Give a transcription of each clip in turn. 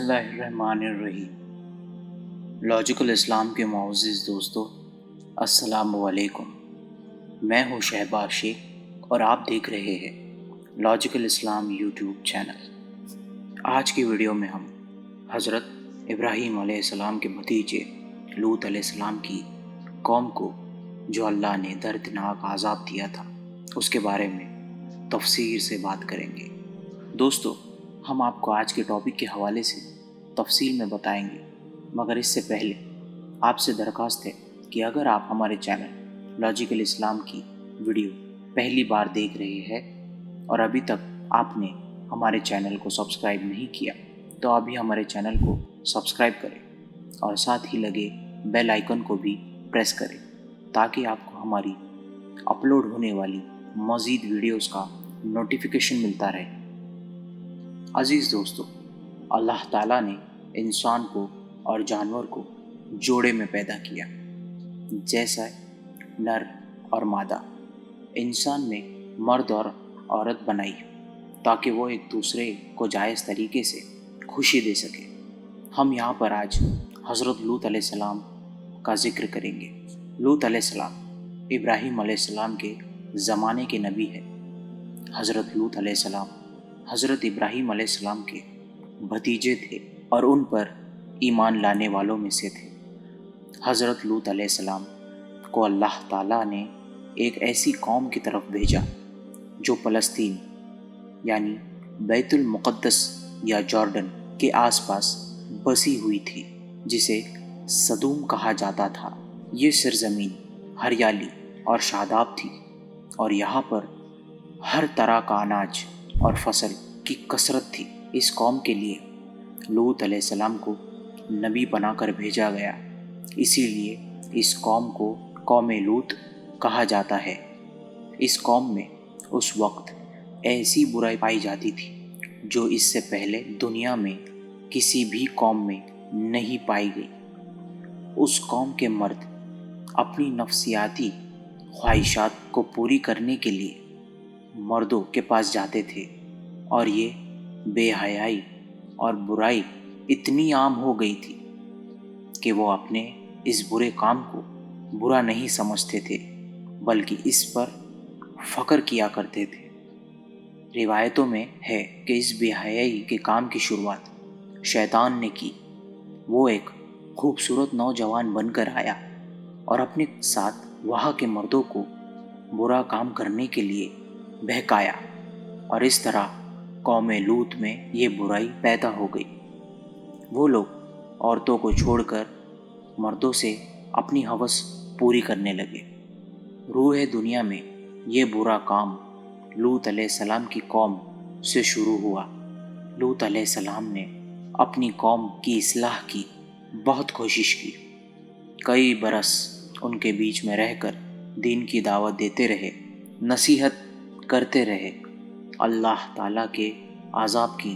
اللہ الرحمن الرحیم۔ لاجیکل اسلام کے معزز دوستو، السلام علیکم۔ میں ہوں شہباز شیخ اور آپ دیکھ رہے ہیں لاجیکل اسلام یوٹیوب چینل۔ آج کی ویڈیو میں ہم حضرت ابراہیم علیہ السلام کے بھتیجے لوط علیہ السلام کی قوم کو جو اللہ نے دردناک عذاب دیا تھا اس کے بارے میں تفصیل سے بات کریں گے۔ دوستو، ہم آپ کو آج کے ٹاپک کے حوالے سے تفصیل میں بتائیں گے، مگر اس سے پہلے آپ سے درخواست ہے کہ اگر آپ ہمارے چینل لاجیکل اسلام کی ویڈیو پہلی بار دیکھ رہے ہیں اور ابھی تک آپ نے ہمارے چینل کو سبسکرائب نہیں کیا تو ابھی ہمارے چینل کو سبسکرائب کریں اور ساتھ ہی لگے بیل آئیکن کو بھی پریس کریں تاکہ آپ کو ہماری اپلوڈ ہونے والی مزید ویڈیوز کا نوٹیفیکیشن ملتا رہے۔ عزیز دوستو، اللہ تعالیٰ نے انسان کو اور جانور کو جوڑے میں پیدا کیا، جیسا نر اور مادہ۔ انسان میں مرد اور عورت بنائی تاکہ وہ ایک دوسرے کو جائز طریقے سے خوشی دے سکے۔ ہم یہاں پر آج حضرت لوط علیہ السلام کا ذکر کریں گے۔ لوط علیہ السلام ابراہیم علیہ السلام کے زمانے کے نبی ہے۔ حضرت لوط علیہ السلام حضرت ابراہیم علیہ السلام کے بھتیجے تھے اور ان پر ایمان لانے والوں میں سے تھے۔ حضرت لوط علیہ السلام کو اللہ تعالیٰ نے ایک ایسی قوم کی طرف بھیجا جو فلسطین یعنی بیت المقدس یا جارڈن کے آس پاس بسی ہوئی تھی، جسے سدوم کہا جاتا تھا۔ یہ سرزمین ہریالی اور شاداب تھی اور یہاں پر ہر طرح کا اناج اور فصل کی کثرت تھی۔ اس قوم کے لیے لوط علیہ السلام کو نبی بنا کر بھیجا گیا، اسی لیے اس قوم کو قوم لوط کہا جاتا ہے۔ اس قوم میں اس وقت ایسی برائی پائی جاتی تھی جو اس سے پہلے دنیا میں کسی بھی قوم میں نہیں پائی گئی۔ اس قوم کے مرد اپنی نفسیاتی خواہشات کو پوری کرنے کے لیے مردوں کے پاس جاتے تھے اور یہ بے حیائی اور برائی اتنی عام ہو گئی تھی کہ وہ اپنے اس برے کام کو برا نہیں سمجھتے تھے بلکہ اس پر فخر کیا کرتے تھے۔ روایتوں میں ہے کہ اس بے حیائی کے کام کی شروعات شیطان نے کی۔ وہ ایک خوبصورت نوجوان بن کر آیا اور اپنے ساتھ وہاں کے مردوں کو برا کام کرنے کے لیے بہکایا اور اس طرح قوم لوط میں یہ برائی پیدا ہو گئی۔ وہ لوگ عورتوں کو چھوڑ کر مردوں سے اپنی ہوس پوری کرنے لگے۔ روح دنیا میں یہ برا کام لوط علیہ السلام کی قوم سے شروع ہوا۔ لوط علیہ السلام نے اپنی قوم کی اصلاح کی بہت کوشش کی۔ کئی برس ان کے بیچ میں رہ کر دین کی دعوت دیتے رہے، نصیحت کرتے رہے، اللہ تعالیٰ کے عذاب کی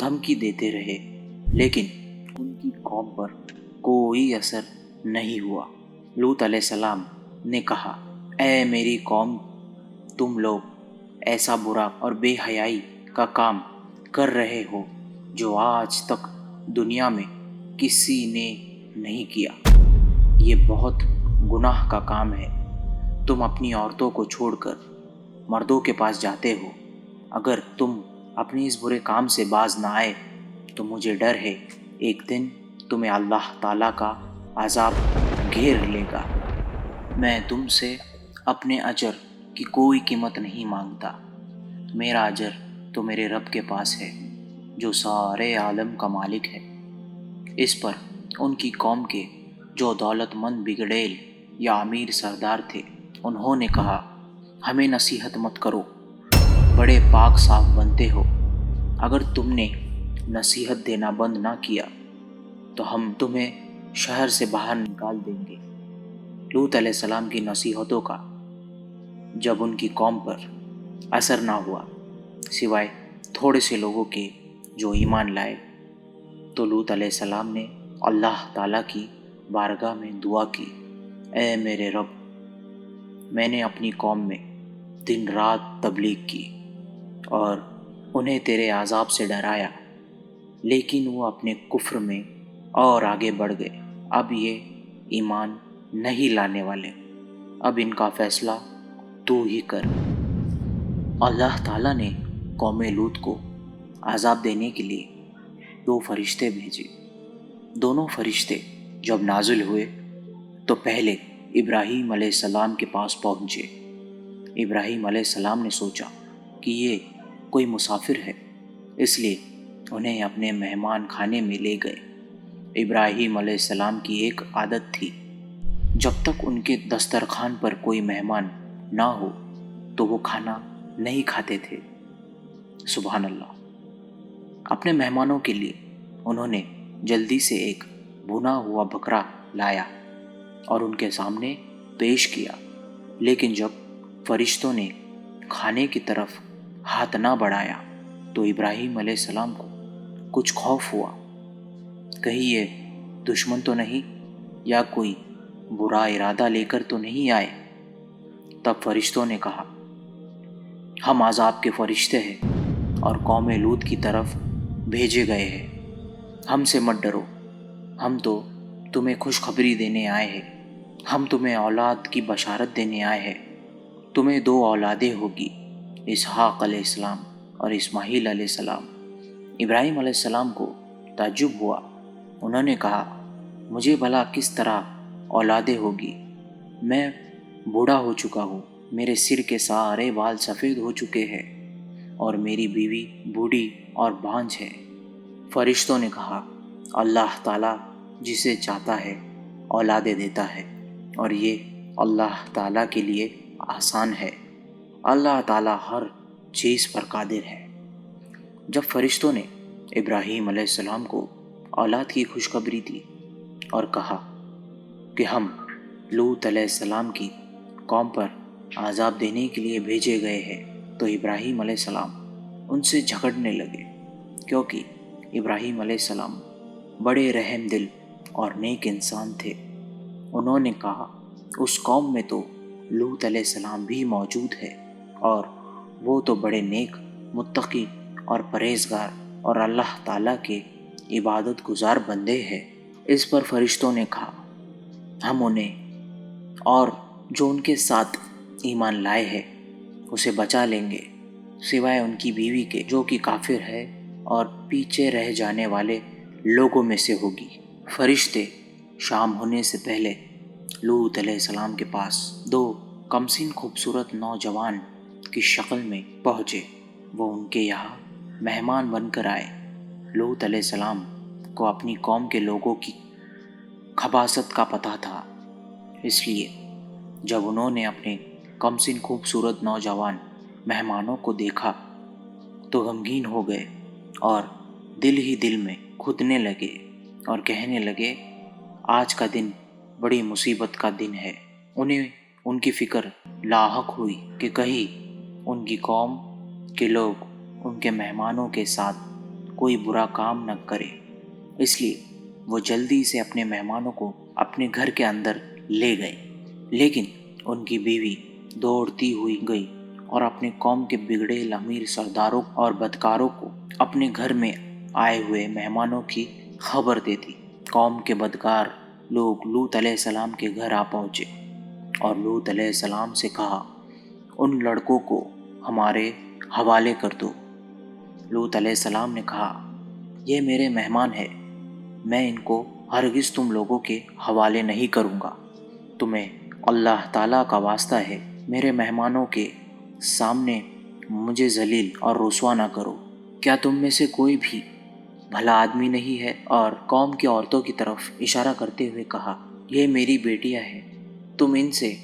دھمکی دیتے رہے، لیکن ان کی قوم پر کوئی اثر نہیں ہوا۔ لوط علیہ السلام نے کہا، اے میری قوم، تم لوگ ایسا برا اور بے حیائی کا کام کر رہے ہو جو آج تک دنیا میں کسی نے نہیں کیا۔ یہ بہت گناہ کا کام ہے۔ تم اپنی عورتوں کو چھوڑ کر مردوں کے پاس جاتے ہو۔ اگر تم اپنے اس برے کام سے باز نہ آئے تو مجھے ڈر ہے ایک دن تمہیں اللہ تعالیٰ کا عذاب گھیر لے گا۔ میں تم سے اپنے اجر کی کوئی قیمت نہیں مانگتا۔ میرا اجر تو میرے رب کے پاس ہے جو سارے عالم کا مالک ہے۔ اس پر ان کی قوم کے جو دولت مند بگڑیل یا امیر سردار تھے، انہوں نے کہا، ہمیں نصیحت مت کرو، بڑے پاک صاف بنتے ہو۔ اگر تم نے نصیحت دینا بند نہ کیا تو ہم تمہیں شہر سے باہر نکال دیں گے۔ لوط علیہ السلام کی نصیحتوں کا جب ان کی قوم پر اثر نہ ہوا سوائے تھوڑے سے لوگوں کے جو ایمان لائے، تو لوط علیہ السلام نے اللہ تعالیٰ کی بارگاہ میں دعا کی، اے میرے رب، میں نے اپنی قوم میں دن رات تبلیغ کی اور انہیں تیرے عذاب سے ڈرایا، لیکن وہ اپنے کفر میں اور آگے بڑھ گئے۔ اب یہ ایمان نہیں لانے والے، اب ان کا فیصلہ تو ہی کر۔ اللہ تعالیٰ نے قوم لوط کو عذاب دینے کے لیے 2 فرشتے بھیجے۔ دونوں فرشتے جب نازل ہوئے تو پہلے ابراہیم علیہ السلام کے پاس پہنچے۔ ابراہیم علیہ السلام نے سوچا کہ یہ کوئی مسافر ہے، اس لیے انہیں اپنے مہمان خانے میں لے گئے۔ ابراہیم علیہ السلام کی ایک عادت تھی، جب تک ان کے دسترخوان پر کوئی مہمان نہ ہو تو وہ کھانا نہیں کھاتے تھے۔ سبحان اللہ۔ اپنے مہمانوں کے لیے انہوں نے جلدی سے ایک بھنا ہوا بکرا لایا اور ان کے سامنے پیش کیا، لیکن جب فرشتوں نے کھانے کی طرف ہاتھ نہ بڑھایا تو ابراہیم علیہ السلام کو کچھ خوف ہوا، کہیں یہ دشمن تو نہیں یا کوئی برا ارادہ لے کر تو نہیں آئے۔ تب فرشتوں نے کہا، ہم عذاب کے فرشتے ہیں اور قوم لوط کی طرف بھیجے گئے ہیں، ہم سے مت ڈرو، ہم تو تمہیں خوشخبری دینے آئے ہیں، ہم تمہیں اولاد کی بشارت دینے آئے ہیں۔ تمہیں 2 اولادیں ہوگی، اسحاق علیہ السلام اور اسماعیل علیہ السلام۔ ابراہیم علیہ السلام کو تعجب ہوا، انہوں نے کہا، مجھے بھلا کس طرح اولادیں ہوگی؟ میں بوڑھا ہو چکا ہوں، میرے سر کے سارے بال سفید ہو چکے ہیں اور میری بیوی بوڑھی اور بانجھ ہے۔ فرشتوں نے کہا، اللہ تعالیٰ جسے چاہتا ہے اولادیں دیتا ہے اور یہ اللہ تعالیٰ کے لیے آسان ہے، اللہ تعالیٰ ہر چیز پر قادر ہے۔ جب فرشتوں نے ابراہیم علیہ السلام کو اولاد کی خوشخبری دی اور کہا کہ ہم لوط علیہ السلام کی قوم پر عذاب دینے کے لیے بھیجے گئے ہیں، تو ابراہیم علیہ السلام ان سے جھگڑنے لگے، کیونکہ ابراہیم علیہ السلام بڑے رحم دل اور نیک انسان تھے۔ انہوں نے کہا، اس قوم میں تو لوط علیہ السلام بھی موجود ہے اور وہ تو بڑے نیک، متقی اور پرہیزگار اور اللہ تعالیٰ کے عبادت گزار بندے ہیں۔ اس پر فرشتوں نے کہا، ہم انہیں اور جو ان کے ساتھ ایمان لائے ہیں اسے بچا لیں گے، سوائے ان کی بیوی کے جو کہ کافر ہے اور پیچھے رہ جانے والے لوگوں میں سے ہوگی۔ فرشتے شام ہونے سے پہلے لوط علیہ السلام کے پاس 2 کمسن خوبصورت نوجوان کی شکل میں پہنچے۔ وہ ان کے یہاں مہمان بن کر آئے۔ لوط علیہ السلام کو اپنی قوم کے لوگوں کی خباثت کا پتہ تھا، اس لیے جب انہوں نے اپنے کمسن خوبصورت نوجوان مہمانوں کو دیکھا تو غمگین ہو گئے اور دل ہی دل میں کھدنے لگے اور کہنے لگے، آج کا دن بڑی مصیبت کا دن ہے۔ انہیں ان کی فکر لاحق ہوئی کہ کہیں ان کی قوم کے لوگ ان کے مہمانوں کے ساتھ کوئی برا کام نہ کرے، اس لیے وہ جلدی سے اپنے مہمانوں کو اپنے گھر کے اندر لے گئے، لیکن ان کی بیوی دوڑتی ہوئی گئی اور اپنے قوم کے بگڑے امیر سرداروں اور بدکاروں کو اپنے گھر میں آئے ہوئے مہمانوں کی خبر دے دی۔ قوم کے بدکار لوگ لوط علیہ السلام کے گھر آ پہنچے اور لوط علیہ السلام سے کہا، ان لڑکوں کو ہمارے حوالے کر دو۔ لوط علیہ السلام نے کہا، یہ میرے مہمان ہیں، میں ان کو ہرگز تم لوگوں کے حوالے نہیں کروں گا۔ تمہیں اللہ تعالیٰ کا واسطہ ہے، میرے مہمانوں کے سامنے مجھے ذلیل اور رسوا نہ کرو۔ کیا تم میں سے کوئی بھی بھلا آدمی نہیں ہے؟ اور قوم کی عورتوں کی طرف اشارہ کرتے ہوئے کہا، یہ میری بیٹیاں ہیں، تم ان سے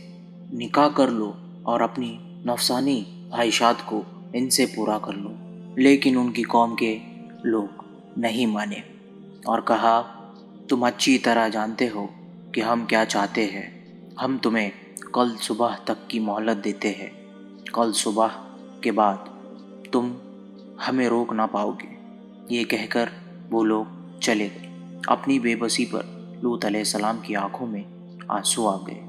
نکاح کر لو اور اپنی نفسانی خواہشات کو ان سے پورا کر لو۔ لیکن ان کی قوم کے لوگ نہیں مانے اور کہا، تم اچھی طرح جانتے ہو کہ ہم کیا چاہتے ہیں، ہم تمہیں کل صبح تک کی مہلت دیتے ہیں، کل صبح کے بعد تم ہمیں روک نہ پاؤ گے۔ یہ کہہ کر وہ لوگ چلے گئے۔ اپنی بے بسی پر لوط علیہ السلام کی آنکھوں میں آنسو آ گئے۔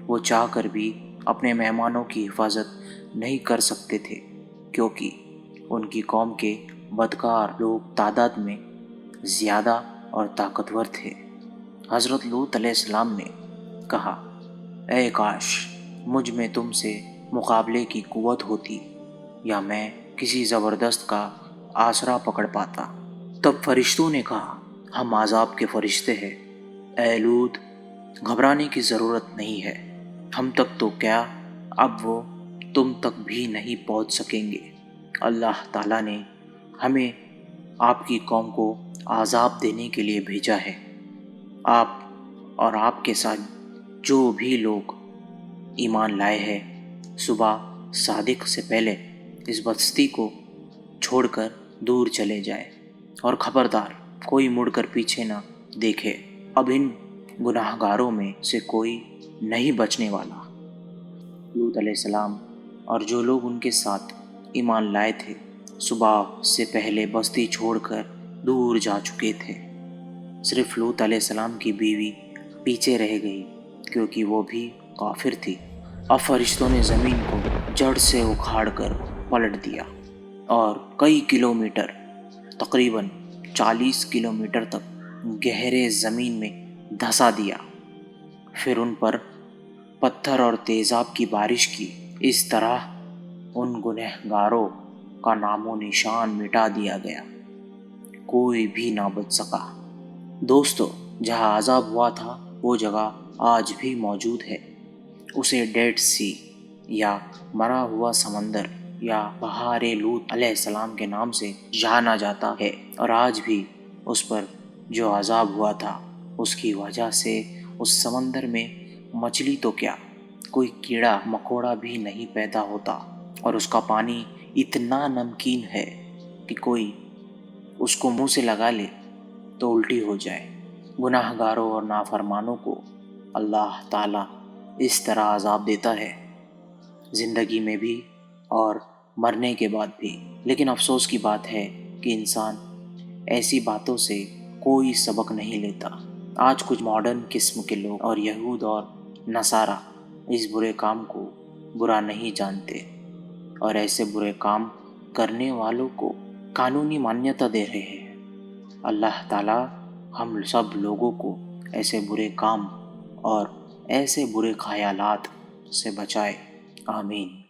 وہ چاہ کر بھی اپنے مہمانوں کی حفاظت نہیں کر سکتے تھے، کیونکہ ان کی قوم کے بدکار لوگ تعداد میں زیادہ اور طاقتور تھے۔ حضرت لوط علیہ السلام نے کہا، اے کاش مجھ میں تم سے مقابلے کی قوت ہوتی یا میں کسی زبردست کا آسرا پکڑ پاتا۔ تب فرشتوں نے کہا، ہم عذاب کے فرشتے ہیں، اے لوط گھبرانے کی ضرورت نہیں ہے، ہم تک تو کیا اب وہ تم تک بھی نہیں پہنچ سکیں گے۔ اللہ تعالیٰ نے ہمیں آپ کی قوم کو عذاب دینے کے لیے بھیجا ہے۔ آپ اور آپ کے ساتھ جو بھی لوگ ایمان لائے ہیں، صبح صادق سے پہلے اس بستی کو چھوڑ کر دور چلے جائیں، اور خبردار کوئی مڑ کر پیچھے نہ دیکھے۔ اب ان گناہ گاروں میں سے کوئی نہیں بچنے والا۔ لوط علیہ السلام اور جو لوگ ان کے ساتھ ایمان لائے تھے صبح سے پہلے بستی چھوڑ کر دور جا چکے تھے۔ صرف لوط علیہ السلام کی بیوی پیچھے رہ گئی کیونکہ وہ بھی کافر تھی۔ اب فرشتوں نے زمین کو جڑ سے اکھاڑ کر پلٹ دیا اور کئی کلومیٹر، تقریباً 40 کلومیٹر تک گہرے زمین میں دھسا دیا۔ پھر ان پر پتھر اور تیزاب کی بارش کی۔ اس طرح ان گنہگاروں کا نام و نشان مٹا دیا گیا، کوئی بھی نہ بچ سکا۔ دوستو، جہاں عذاب ہوا تھا وہ جگہ آج بھی موجود ہے۔ اسے ڈیڈ سی یا مرا ہوا سمندر یا بحار لوط علیہ السلام کے نام سے جانا جاتا ہے، اور آج بھی اس پر جو عذاب ہوا تھا اس کی وجہ سے اس سمندر میں مچھلی تو کیا، کوئی کیڑا مکوڑا بھی نہیں پیدا ہوتا، اور اس کا پانی اتنا نمکین ہے کہ کوئی اس کو منہ سے لگا لے تو الٹی ہو جائے۔ گناہ گاروں اور نافرمانوں کو اللہ تعالیٰ اس طرح عذاب دیتا ہے، زندگی میں بھی اور مرنے کے بعد بھی۔ لیکن افسوس کی بات ہے کہ انسان ایسی باتوں سے کوئی سبق نہیں لیتا۔ آج کچھ ماڈرن قسم کے لوگ اور یہود اور نصارہ اس برے کام کو برا نہیں جانتے، اور ایسے برے کام کرنے والوں کو قانونی مانیتا دے رہے ہیں۔ اللہ تعالیٰ ہم سب لوگوں کو ایسے برے کام اور ایسے برے خیالات سے بچائے، آمین۔